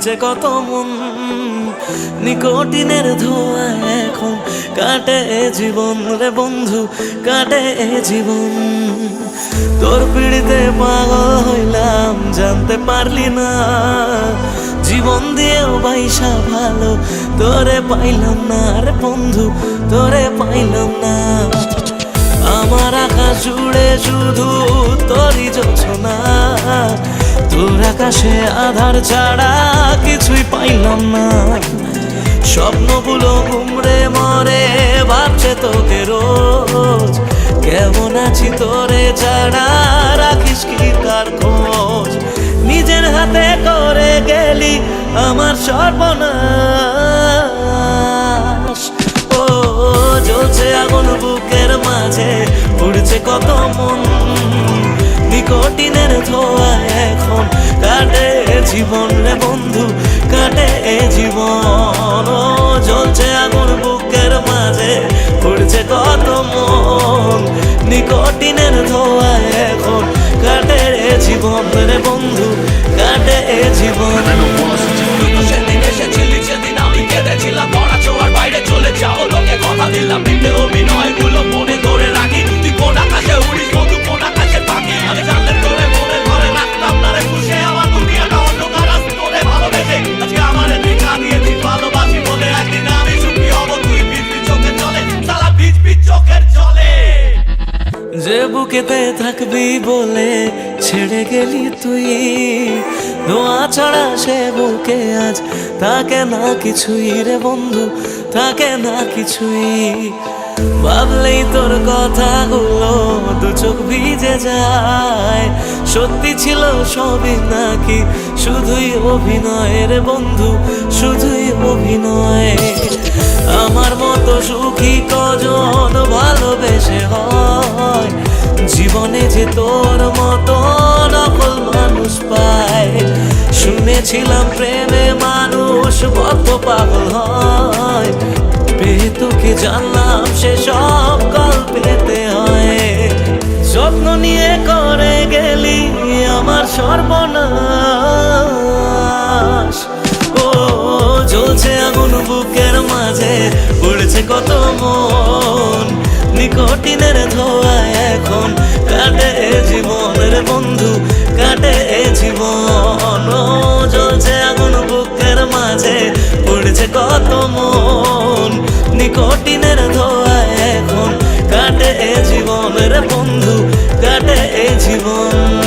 পুড়ছে কত মন, নিকোটিনের ধোঁয়া এখন কাটে জীবন রে বন্ধু, কাটে জীবন। তোর পিড়িতে পাগল হইলাম জানতে পারলি না, জীবন দিয়েও বাইসা ভালো তোরে পাইলাম না রে বন্ধু, তোরে পাইলাম না। আমার আকাশ জুড়ে শুধু তোরই যোছনা, তোর আকাশে আধার ছাড়া কিছুই পাইলাম না। স্বপ্নগুলো ঘুমরে মরে ভাবছে তোকে রোজ, কেমন আছি তোরে ছাড়া রাখিস কি কার খোঁজ। নিজের হাতে করে গেলি আমার সর্বনাশ, ও জ্বলছে আগুন বুকের মাঝে, পুড়ছে কত মন, নিকোটিনের ধোঁয়া এখন কাটে জীবন রে বন্ধু, কাটে জীবন। ও জ্বলছে আগুন বুকের মাঝে, পুড়ছে কত মন, নিকোটিনের ধোঁয়া এখন কাটে জীবন রে বন্ধু, কাটে জীবন। সেদিন এসেছিলি সেদিন আমি কেঁদেছিলাম, ধরা ছোঁয়ার বাইরে চলে যাও লোকে কথা দিলাম, মিথ্যে অভিনয়গুলো মনে ধরে রাখি। তুই কোন আকাশে উড়িস বন্ধু, কোন আকাশে পাখি, আমি জানলে তোরে মনে ঘরে রাখতাম না রে খুশে। আমার দুনিয়াটা অন্ধকার আজ তোরে ভালোবেসে, আজকে আমারে দেখা দিয়েছিস ভালোবাসি বলে। একদিন আমি সুখী হব তুই ভিজবি চোখের জলে, সারা ভিজবি চোখের জলে। যে বুকেতে থাকবি বলে ছেড়ে গেলি তুই, ধোঁয়া ছড়া সে বুকে আজ থাকে না কিছুই রে বন্ধু, থাকে না কিছুই। ভাবলেই তোর কথাগুলো দু চোখ ভিজে যায়, সত্যি ছিল সবই নাকি শুধুই অভিনয় রে বন্ধু, শুধুই অভিনয়। আমার মতো সুখী কজন ভালোবেসে হয়, জীবনে যে তোর মতো নকল মানুষ পায়। শুনেছিলাম প্রেমে মানুষ বদ্ধ পাগল হয়, পেয়ে তোকে জানলাম সে সব গল্পেতে হয়। যত্ন নিয়ে করে গেলি আমার সর্বনাশ, ও জ্বলছে আগুন বুকের মাঝে, পুড়ছে কত মন, নিকোটিনের ধোঁয়া এখন কাটে জীবন রে বন্ধু, কাটে জীবন। ও জ্বলছে আগুন বুকের মাঝে, পুড়ছে কত মন, নিকোটিনের ধোঁয়া এখন কাটে জীবন রে বন্ধু, কাটে জীবন।